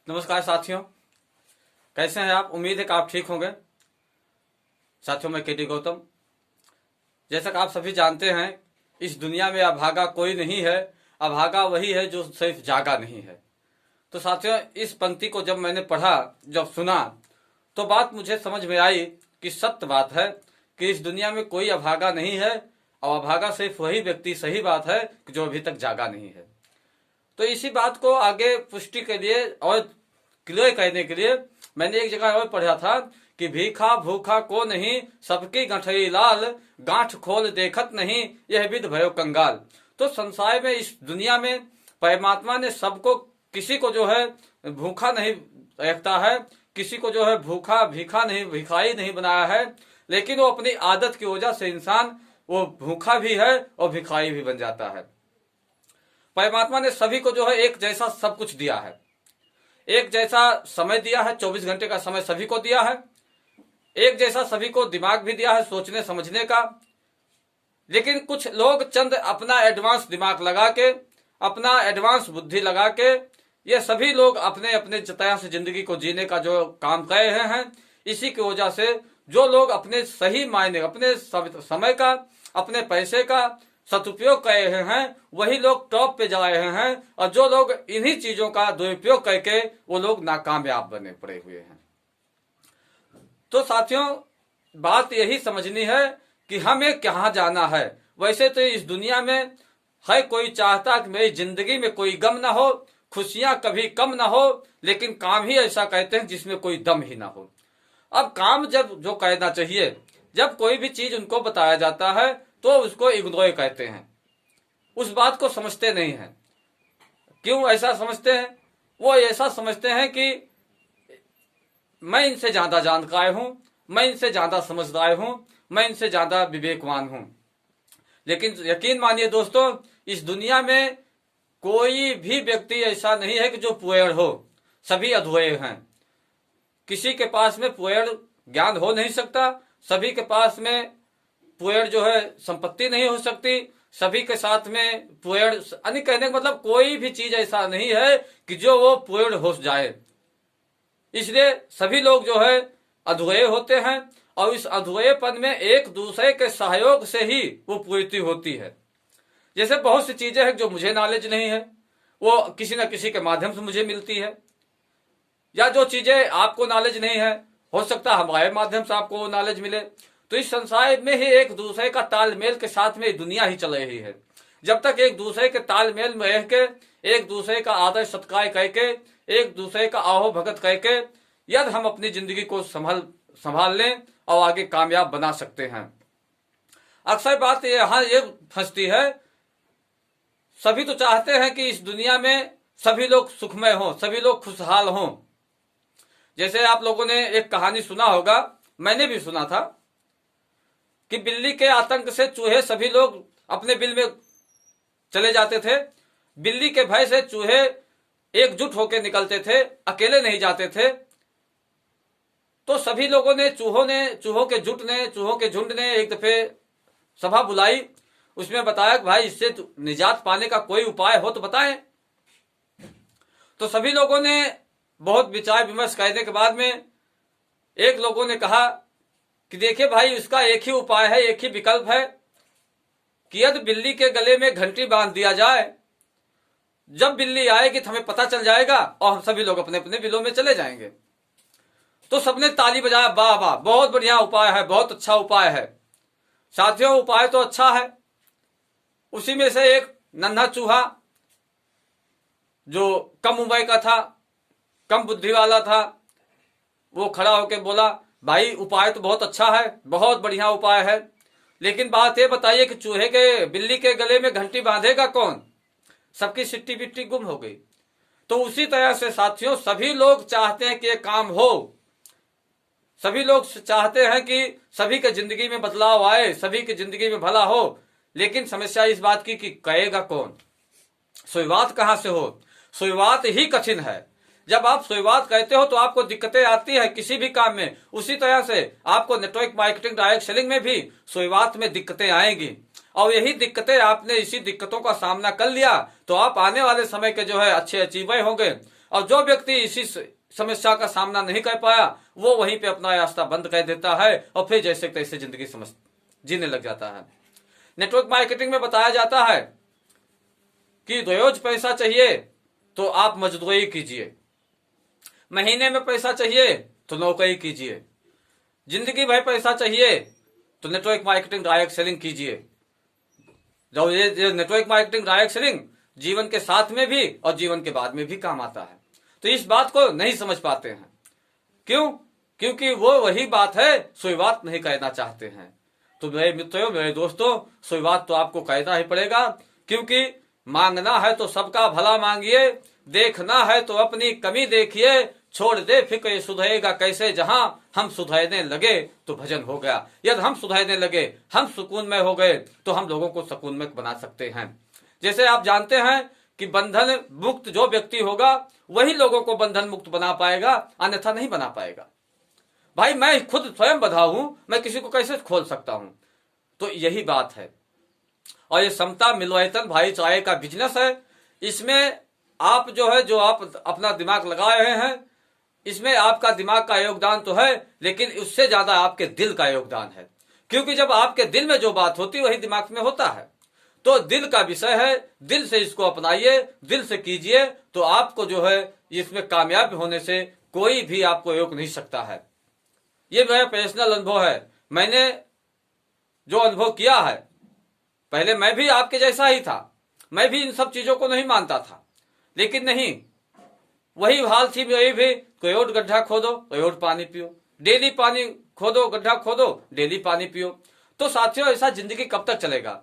नमस्कार साथियों, कैसे हैं आप। उम्मीद है कि आप ठीक होंगे। साथियों, मैं केडी गौतम। जैसा कि आप सभी जानते हैं, इस दुनिया में अभागा कोई नहीं है। अभागा वही है जो सिर्फ जागा नहीं है। तो साथियों, इस पंक्ति को जब मैंने पढ़ा, जब सुना, तो बात मुझे समझ में आई कि सत्य बात है कि इस दुनिया में कोई अभागा नहीं है, और अभागा सिर्फ वही व्यक्ति सही बात है कि जो अभी तक जागा नहीं है। तो इसी बात को आगे पुष्टि के लिए और क्लियर करने के लिए मैंने एक जगह और पढ़ा था कि भीखा भूखा को नहीं, सबकी गठरी लाल, गांठ खोल देखत नहीं, यह विध भयो कंगाल। तो संसार में, इस दुनिया में परमात्मा ने सबको, किसी को जो है भूखा नहीं रखता है, किसी को जो है भूखा भीखा नहीं, भिखारी नहीं बनाया है, लेकिन वो अपनी आदत की वजह से इंसान वो भूखा भी है और भिखारी भी बन जाता है। परमात्मा ने सभी को जो है एक जैसा सब कुछ दिया है, एक जैसा समय दिया है, 24 घंटे का समय सभी को दिया है, एक जैसा सभी को दिमाग भी दिया है सोचने समझने का। लेकिन कुछ लोग चंद अपना एडवांस दिमाग लगा के, अपना एडवांस बुद्धि लगा के, ये सभी लोग अपने अपने तरह से जिंदगी को जीने का जो काम कर रहे हैं, इसी की वजह से जो लोग अपने सही मायने, अपने समय का, अपने पैसे का सदुपयोग कर रहे हैं, वही लोग टॉप पे जा रहे हैं, और जो लोग इन्हीं चीजों का दुरुपयोग करके वो लोग नाकामयाब बने पड़े हुए हैं। तो साथियों, बात यही समझनी है कि हमें कहाँ जाना है। वैसे तो इस दुनिया में हर कोई चाहता कि मेरी जिंदगी में कोई गम ना हो, खुशियां कभी कम ना हो, लेकिन काम ही ऐसा कहते हैं जिसमें कोई दम ही ना हो। अब काम जब जो कहना चाहिए, जब कोई भी चीज उनको बताया जाता है तो उसको इग्नोर कहते हैं, उस बात को समझते नहीं हैं। क्यों ऐसा समझते हैं? वो ऐसा समझते हैं कि मैं इनसे ज्यादा जानकार हूं, मैं इनसे ज्यादा समझदार हूं, मैं इनसे ज्यादा विवेकवान हूं। लेकिन यकीन मानिए दोस्तों, इस दुनिया में कोई भी व्यक्ति ऐसा नहीं है कि जो पूर्ण हो, सभी अधूरे हैं। किसी के पास में पूर्ण ज्ञान हो नहीं सकता, सभी के पास में पूर्ण जो है संपत्ति नहीं हो सकती, सभी के साथ में पूर्ण, यानी कहने का मतलब कोई भी चीज ऐसा नहीं है कि जो वो पूर्ण हो जाए। इसलिए सभी लोग जो है अधूरे होते हैं, और इस अधूरेपन में एक दूसरे के सहयोग से ही वो पूर्ति होती है। जैसे बहुत सी चीजें हैं जो मुझे नॉलेज नहीं है, वो किसी न किसी के माध्यम से मुझे मिलती है, या जो चीजें आपको नॉलेज नहीं है, हो सकता है हमारे माध्यम से आपको वो नॉलेज मिले। तो इस संसार में ही एक दूसरे का तालमेल के साथ में दुनिया ही चल रही है। जब तक एक दूसरे के तालमेल में रह के, एक दूसरे का आदर सत्कार करके, एक दूसरे का आहो भगत करके, यदि हम अपनी जिंदगी को संभाल लें और आगे कामयाब बना सकते हैं। अक्सर बात यहाँ ये फंसती है, सभी तो चाहते हैं कि इस दुनिया में सभी लोग सुखमय हों, सभी लोग खुशहाल हों। जैसे आप लोगों ने एक कहानी सुना होगा, मैंने भी सुना था, कि बिल्ली के आतंक से चूहे सभी लोग अपने बिल में चले जाते थे। बिल्ली के भय से चूहे एकजुट होकर निकलते थे, अकेले नहीं जाते थे। तो सभी लोगों ने, चूहों के झुंड ने एक दफे सभा बुलाई, उसमें बताया कि भाई इससे निजात पाने का कोई उपाय हो तो बताएं। तो सभी लोगों ने बहुत विचार विमर्श करने के बाद में एक लोगों ने कहा कि देखिए भाई, इसका एक ही उपाय है, एक ही विकल्प है कि यदि बिल्ली के गले में घंटी बांध दिया जाए, जब बिल्ली आएगी तो हमें पता चल जाएगा और हम सभी लोग अपने अपने बिलों में चले जाएंगे। तो सबने ताली बजाया, वाह वाह, बहुत बढ़िया उपाय है, बहुत अच्छा उपाय है। साथियों, उपाय तो अच्छा है। उसी में से एक नन्हा चूहा जो कम उम्र का था, कम बुद्धि वाला था, वो खड़ा होकर बोला, भाई उपाय तो बहुत अच्छा है, बहुत बढ़िया उपाय है, लेकिन बात ये बताइए कि चूहे के, बिल्ली के गले में घंटी बांधेगा कौन? सबकी सिट्टी बिट्टी गुम हो गई। तो उसी तरह से साथियों, सभी लोग चाहते हैं कि ये काम हो, सभी लोग चाहते हैं कि सभी के जिंदगी में बदलाव आए, सभी की जिंदगी में भला हो, लेकिन समस्या इस बात की कि करेगा कौन? शुरुआत कहां से हो? शुरुआत ही कठिन है। जब आप शुरुआत करते हो तो आपको दिक्कतें आती है किसी भी काम में, उसी तरह से आपको नेटवर्क मार्केटिंग, डायरेक्ट सेलिंग में भी शुरुआत में दिक्कतें आएंगी। और यही दिक्कतें, आपने इसी दिक्कतों का सामना कर लिया तो आप आने वाले समय के जो है अच्छे अचीवर होंगे। और जो व्यक्ति इसी समस्या का सामना नहीं कर पाया वो वहीं पे अपना रास्ता बंद कर देता है और फिर जैसे तैसे जिंदगी जीने लग जाता है। नेटवर्क मार्केटिंग में बताया जाता है कि रोज पैसा चाहिए तो आप मजदूरी कीजिए, महीने में पैसा चाहिए तो नौकरी कीजिए, जिंदगी भर पैसा चाहिए तो नेटवर्क मार्केटिंग डायरेक्ट सेलिंग कीजिए। जब ये नेटवर्क मार्केटिंग डायरेक्ट सेलिंग जीवन के साथ में भी और जीवन के बाद में भी काम आता है। तो इस बात को नहीं समझ पाते हैं। क्यों? क्योंकि वो वही बात है, शुरुआत नहीं करना चाहते हैं। तो मेरे मित्रों, मेरे दोस्तों, शुरुआत तो आपको करना ही पड़ेगा, क्योंकि मांगना है तो सबका भला मांगिए, देखना है तो अपनी कमी देखिए, छोड़ दे फिक्र सुधरेगा कैसे, जहां हम सुधरने लगे तो भजन हो गया। यदि हम सुधरने लगे, हम सुकून में हो गए तो हम लोगों को सुकून में बना सकते हैं। जैसे आप जानते हैं कि बंधन मुक्त जो व्यक्ति होगा वही लोगों को बंधन मुक्त बना पाएगा, अन्यथा नहीं बना पाएगा। भाई मैं खुद स्वयं बंधा हूं, मैं किसी को कैसे खोल सकता हूं? तो यही बात है। और ये समता मिलवर्तन भाईचारे का बिजनेस है। इसमें आप जो है, जो आप अपना दिमाग लगा रहे हैं, इसमें आपका दिमाग का योगदान तो है, लेकिन उससे ज्यादा आपके दिल का योगदान है। क्योंकि जब आपके दिल में जो बात होती है वही दिमाग में होता है। तो दिल का विषय है, दिल से इसको अपनाइए, दिल से कीजिए, तो आपको जो है इसमें कामयाब होने से कोई भी आपको रोक नहीं सकता है। ये मेरा पर्सनल अनुभव है। मैंने जो अनुभव किया है, पहले मैं भी आपके जैसा ही था, मैं भी इन सब चीजों को नहीं मानता था, लेकिन नहीं, वही हाल थी मेरी भी। कोई और गड्ढा खोदो, कोई और पानी पियो, डेली पानी खोदो, गड्ढा खोदो, डेली पानी पियो। तो साथियों, ऐसा जिंदगी कब तक चलेगा?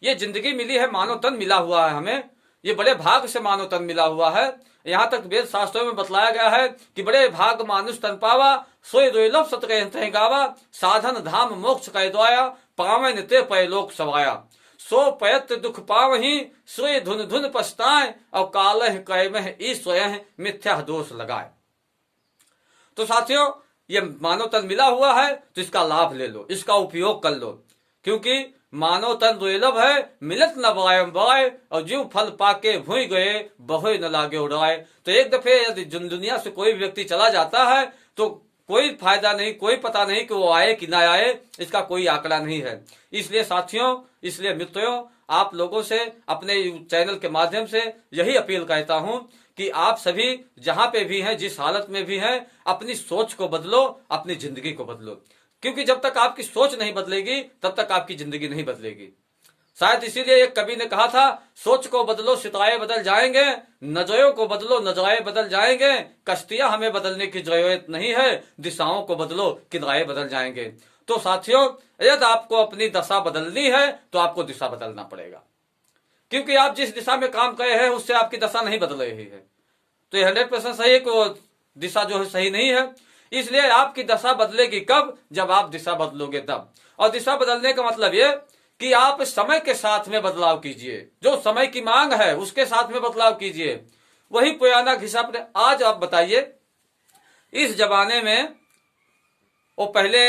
ये जिंदगी मिली है, मानव तन मिला हुआ है हमें, ये बड़े भाग से मानव तन मिला हुआ है। यहाँ तक वेद शास्त्रों में बतलाया गया है कि बड़े भाग मानुष तन पावा, सोई दुर्लभ सत कह गावा, साधन धाम मोक्ष कह द्वाया, पावन ते पैलोक सवाया, सो पयत दुख पावही, सोई धुन धुन पछताए, और कालह कैमह ई स्वयं मिथ्या दोष लगाए। तो साथियों, ये मानव तन मिला हुआ है तो इसका लाभ ले लो, इसका उपयोग कर लो, क्योंकि मानव तन दुर्लभ है, मिलत न वायम वाय, और जीव फल पाके भूई गए, बहु न लागे उड़ाए। तो एक दफे यदि दुनिया से कोई व्यक्ति चला जाता है तो कोई फायदा नहीं, कोई पता नहीं कि वो आए कि ना आए, इसका कोई आंकड़ा नहीं है। इसलिए साथियों, इसलिए मित्रों, आप लोगों से अपने चैनल के माध्यम से यही अपील करता हूं कि आप सभी जहां पे भी हैं, जिस हालत में भी हैं, अपनी सोच को बदलो, अपनी जिंदगी को बदलो। क्योंकि जब तक आपकी सोच नहीं बदलेगी तब तक आपकी जिंदगी नहीं बदलेगी। शायद इसीलिए एक कवि ने कहा था, सोच को बदलो सितारे बदल जाएंगे, नजरों को बदलो नजराए बदल जाएंगे, कश्तियां हमें बदलने की जरूरत नहीं है, दिशाओं को बदलो किनारे बदल जाएंगे। तो साथियों, यदि आपको अपनी दशा बदलनी है तो आपको दिशा बदलना पड़ेगा, क्योंकि आप जिस दिशा में काम कर रहे हैं उससे आपकी दशा नहीं बदल रही है। तो ये 100% सही है कि वो दिशा जो है सही नहीं है। इसलिए आपकी दशा बदलेगी कब? जब आप दिशा बदलोगे तब। और दिशा बदलने का मतलब ये कि आप समय के साथ में बदलाव कीजिए, जो समय की मांग है उसके साथ में बदलाव कीजिए। वही पुराना घिसा अपने। आज आप बताइए, इस जमाने में वो पहले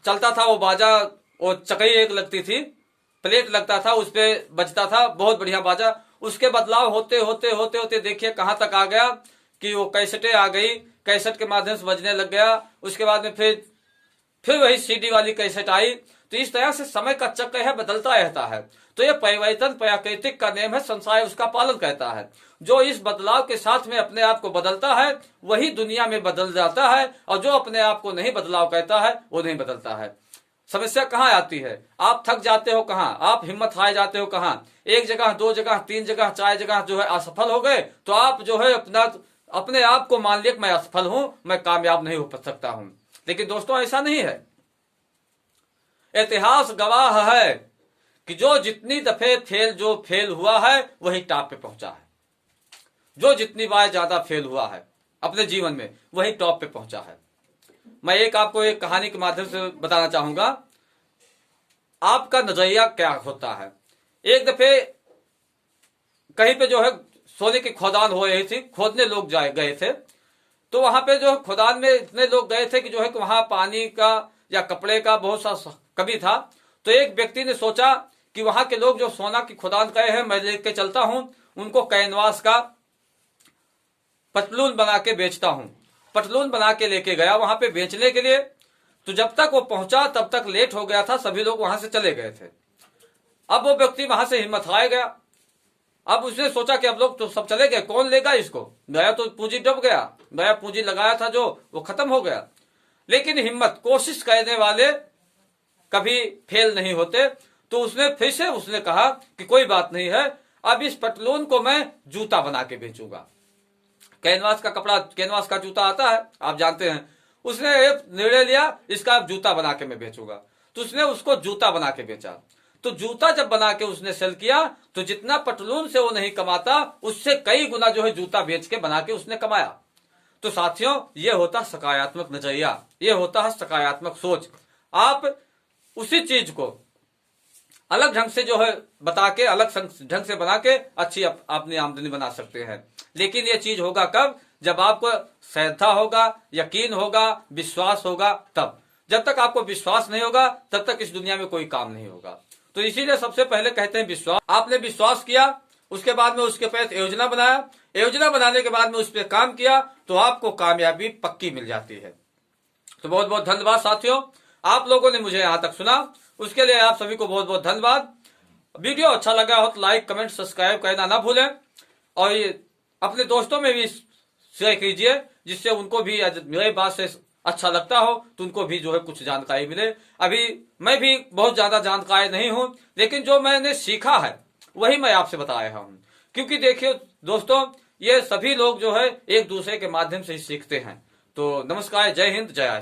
चलता था वो बाजा, वो चकई एक लगती थी, प्लेट लगता था, उस पे बजता था बहुत बढ़िया बाजा। उसके बदलाव होते होते होते होते देखिए कहां तक आ गया कि वो कैसेटें आ गई, कैसेट के माध्यम से बजने लग गया। उसके बाद में फिर वही सीडी वाली कैसेट आई। तो इस तरह से समय का चक्र है, बदलता रहता है। तो ये परिवर्तन प्राकृतिक का नियम है, संसार उसका पालन करता है। जो इस बदलाव के साथ में अपने आप को बदलता है वही दुनिया में बदल जाता है, और जो अपने आप को नहीं बदलाव करता है वो नहीं बदलता है। समस्या कहाँ आती है? आप थक जाते हो कहाँ, आप हिम्मत हार जाते हो कहाँ, एक जगह, दो जगह, तीन जगह, चार जगह जो है असफल हो गए, तो आप जो है अपने आप को मान लिया कि मैं असफल हूं, मैं कामयाब नहीं हो सकता हूं। लेकिन दोस्तों, ऐसा नहीं है। इतिहास गवाह है कि जो जितनी दफे फेल हुआ है वही टॉप पे पहुंचा है। जो जितनी बार ज्यादा फेल हुआ है अपने जीवन में वही टॉप पे पहुंचा है। मैं आपको एक कहानी के माध्यम से बताना चाहूंगा, आपका नजरिया क्या होता है। एक दफे कहीं पे जो है सोने की खोदान हो रही थी, खोदने लोग गए थे। तो वहां पे जो खोदान में इतने लोग गए थे कि जो है कि वहां पानी का या कपड़े का बहुत सा कमी था। तो एक व्यक्ति ने सोचा कि वहां के लोग जो सोना की खोदान गए हैं, मैं लेके चलता हूं, उनको कैनवास का पतलून बना के बेचता हूं। पतलून बना के लेके गया वहां पे बेचने के लिए, तो जब तक वो पहुंचा तब तक लेट हो गया था, सभी लोग वहां से चले गए थे। अब वो व्यक्ति वहां से हिम्मत हार गया। अब उसने सोचा कि अब लोग तो सब चले गए, कौन लेगा इसको, गया तो पूंजी डूब गया, गया पूंजी लगाया था जो वो खत्म हो गया। लेकिन हिम्मत, कोशिश करने वाले कभी फेल नहीं होते। तो उसने फिर से उसने कहा कि कोई बात नहीं है, अब इस पतलून को मैं जूता बना के बेचूंगा। कैनवास का कपड़ा, कैनवास का जूता आता है, आप जानते हैं। उसने एक निर्णय लिया, इसका अब जूता बना के मैं बेचूंगा। तो उसने उसको जूता बना के बेचा। तो जूता जब बना के उसने सेल किया, तो जितना पतलून से वो नहीं कमाता, उससे कई गुना जो है जूता बेच के बना के उसने कमाया। तो साथियों, ये होता सकारात्मक नजरिया, ये होता है सकारात्मक सोच। आप उसी चीज को अलग ढंग से जो है बता के, अलग ढंग से बना के अच्छी अपनी आमदनी बना सकते हैं। लेकिन ये चीज होगा कब, जब आपको श्रद्धा होगा, यकीन होगा, विश्वास होगा तब। जब तक आपको विश्वास नहीं होगा तब तक इस दुनिया में कोई काम नहीं होगा। तो इसीलिए सबसे पहले कहते हैं विश्वास। आपने विश्वास किया, उसके बाद में उसके तहत योजना बनाया, योजना बनाने के बाद में उस पर काम किया, तो आपको कामयाबी पक्की मिल जाती है। तो बहुत बहुत धन्यवाद साथियों, आप लोगों ने मुझे यहां तक सुना, उसके लिए आप सभी को बहुत बहुत धन्यवाद। वीडियो अच्छा लगा हो तो लाइक, कमेंट, सब्सक्राइब करना ना भूलें, और ये अपने दोस्तों में भी शेयर कीजिए, जिससे उनको भी मेरी बात से अच्छा लगता हो, तो उनको भी जो है कुछ जानकारी मिले। अभी मैं भी बहुत ज्यादा जानकारी नहीं हूं, लेकिन जो मैंने सीखा है वही मैं आपसे बता रहा हूं। क्योंकि देखिए दोस्तों, ये सभी लोग जो है एक दूसरे के माध्यम से ही सीखते हैं। तो नमस्कार, जय हिंद, जय